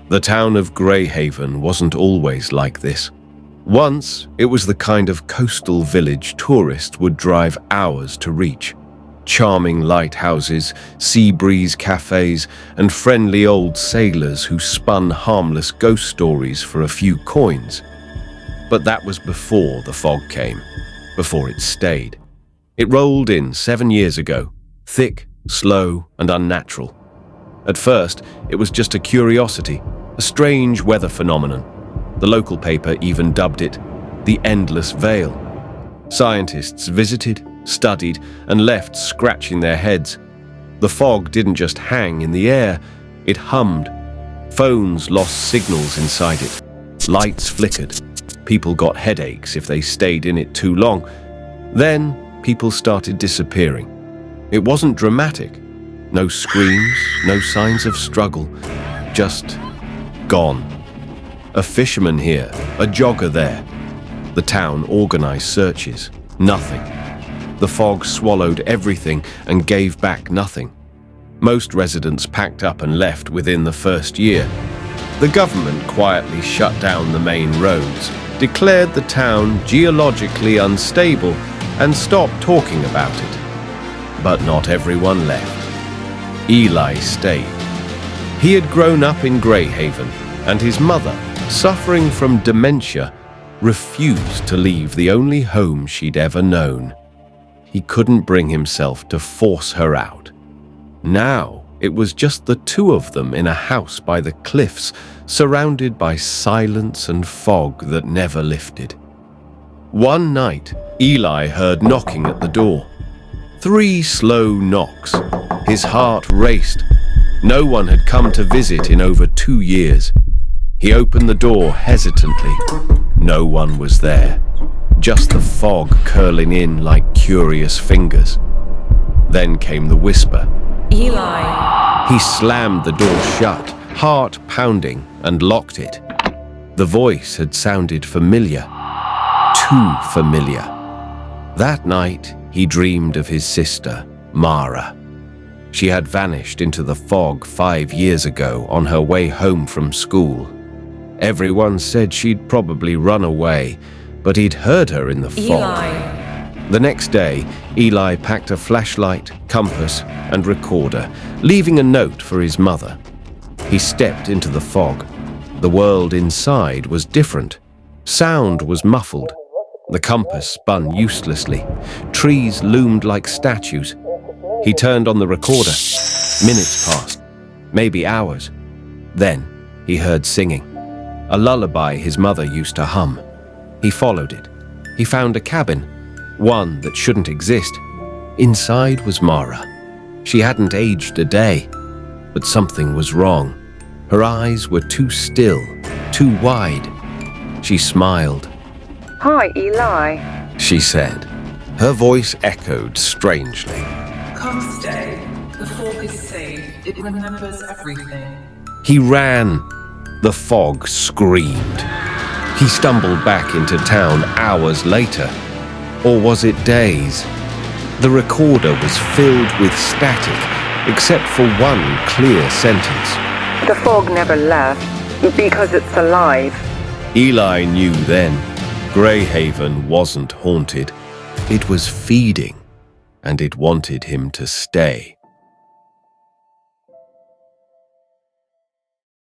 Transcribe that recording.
The town of Greyhaven wasn't always like this. Once, it was the kind of coastal village tourists would drive hours to reach. Charming lighthouses, sea breeze cafes, and friendly old sailors who spun harmless ghost stories for a few coins. But that was before the fog came, before it stayed. It rolled in 7 years ago, thick, slow, and unnatural. At first, it was just a curiosity, a strange weather phenomenon. The local paper even dubbed it the Endless Veil. Scientists visited, studied, and left scratching their heads. The fog didn't just hang in the air, it hummed. Phones lost signals inside it. Lights flickered. People got headaches if they stayed in it too long. Then, people started disappearing. It wasn't dramatic. No screams, no signs of struggle. Just gone. A fisherman here, a jogger there. The town organized searches. Nothing. The fog swallowed everything and gave back nothing. Most residents packed up and left within the first year. The government quietly shut down the main roads, declared the town geologically unstable, and stopped talking about it. But not everyone left. Eli stayed. He had grown up in Greyhaven, and his mother, suffering from dementia, refused to leave the only home she'd ever known. He couldn't bring himself to force her out. Now, it was just the two of them in a house by the cliffs, surrounded by silence and fog that never lifted. One night, Eli heard knocking at the door. 3 slow knocks. His heart raced. No one had come to visit in over 2 years. He opened the door hesitantly. No one was there. Just the fog curling in like curious fingers. Then came the whisper. Eli. He slammed the door shut, heart pounding, and locked it. The voice had sounded familiar. Too familiar. That night, he dreamed of his sister, Mara. She had vanished into the fog 5 years ago on her way home from school. Everyone said she'd probably run away, but he'd heard her in the fog. Eli. The next day, Eli packed a flashlight, compass, and recorder, leaving a note for his mother. He stepped into the fog. The world inside was different. Sound was muffled. The compass spun uselessly. Trees loomed like statues. He turned on the recorder. Minutes passed, maybe hours. Then he heard singing. A lullaby his mother used to hum. He followed it. He found a cabin, one that shouldn't exist. Inside was Mara. She hadn't aged a day, but something was wrong. Her eyes were too still, too wide. She smiled. "Hi, Eli," she said. Her voice echoed strangely. Come stay. The fog is safe. It remembers everything. He ran. The fog screamed. He stumbled back into town hours later. Or was it days? The recorder was filled with static, except for one clear sentence. "The fog never left because it's alive." Eli knew then. Greyhaven wasn't haunted. It was feeding, and it wanted him to stay.